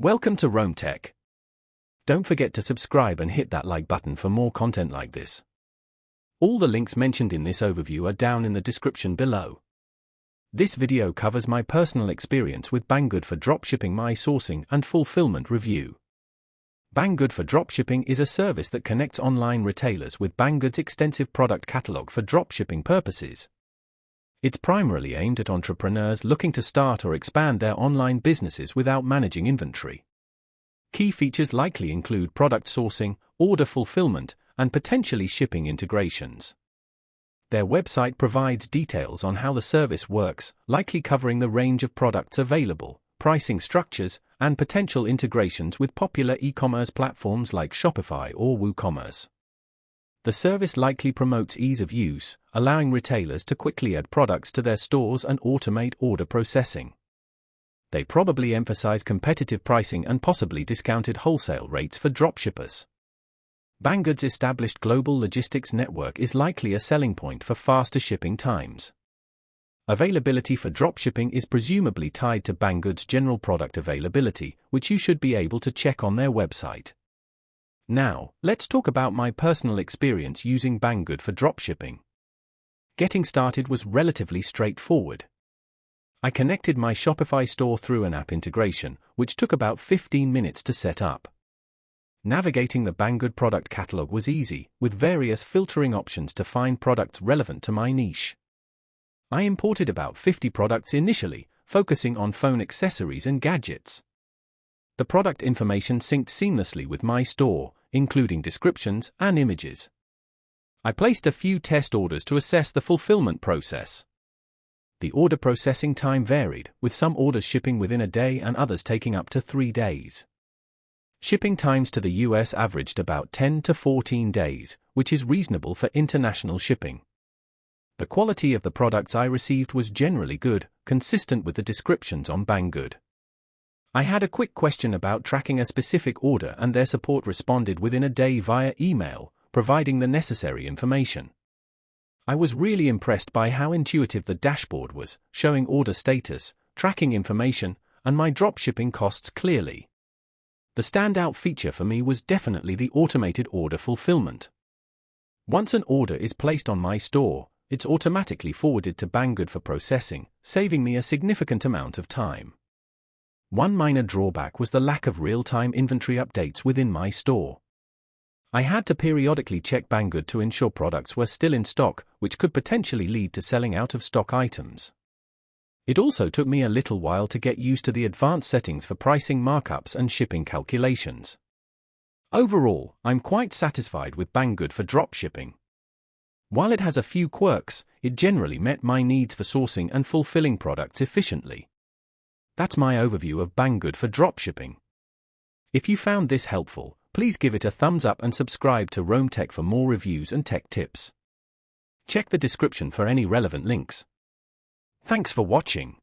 Welcome to Rome Tech. Don't forget to subscribe and hit that like button for more content like this. All the links mentioned in this overview are down in the description below. This video covers my personal experience with Banggood for dropshipping, my sourcing and fulfillment review. Banggood for dropshipping is a service that connects online retailers with Banggood's extensive product catalog for dropshipping purposes. It's primarily aimed at entrepreneurs looking to start or expand their online businesses without managing inventory. Key features likely include product sourcing, order fulfillment, and potentially shipping integrations. Their website provides details on how the service works, likely covering the range of products available, pricing structures, and potential integrations with popular e-commerce platforms like Shopify or WooCommerce. The service likely promotes ease of use, allowing retailers to quickly add products to their stores and automate order processing. They probably emphasize competitive pricing and possibly discounted wholesale rates for dropshippers. Banggood's established global logistics network is likely a selling point for faster shipping times. Availability for dropshipping is presumably tied to Banggood's general product availability, which you should be able to check on their website. Now, let's talk about my personal experience using Banggood for dropshipping. Getting started was relatively straightforward. I connected my Shopify store through an app integration, which took about 15 minutes to set up. Navigating the Banggood product catalog was easy, with various filtering options to find products relevant to my niche. I imported about 50 products initially, focusing on phone accessories and gadgets. The product information synced seamlessly with my store, including descriptions and images. I placed a few test orders to assess the fulfillment process. The order processing time varied, with some orders shipping within a day and others taking up to 3 days. Shipping times to the US averaged about 10 to 14 days, which is reasonable for international shipping. The quality of the products I received was generally good, consistent with the descriptions on Banggood. I had a quick question about tracking a specific order and their support responded within a day via email, providing the necessary information. I was really impressed by how intuitive the dashboard was, showing order status, tracking information, and my dropshipping costs clearly. The standout feature for me was definitely the automated order fulfillment. Once an order is placed on my store, it's automatically forwarded to Banggood for processing, saving me a significant amount of time. One minor drawback was the lack of real-time inventory updates within my store. I had to periodically check Banggood to ensure products were still in stock, which could potentially lead to selling out of stock items. It also took me a little while to get used to the advanced settings for pricing markups and shipping calculations. Overall, I'm quite satisfied with Banggood for dropshipping. While it has a few quirks, it generally met my needs for sourcing and fulfilling products efficiently. That's my overview of Banggood for dropshipping. If you found this helpful, please give it a thumbs up and subscribe to Rome Tech for more reviews and tech tips. Check the description for any relevant links. Thanks for watching.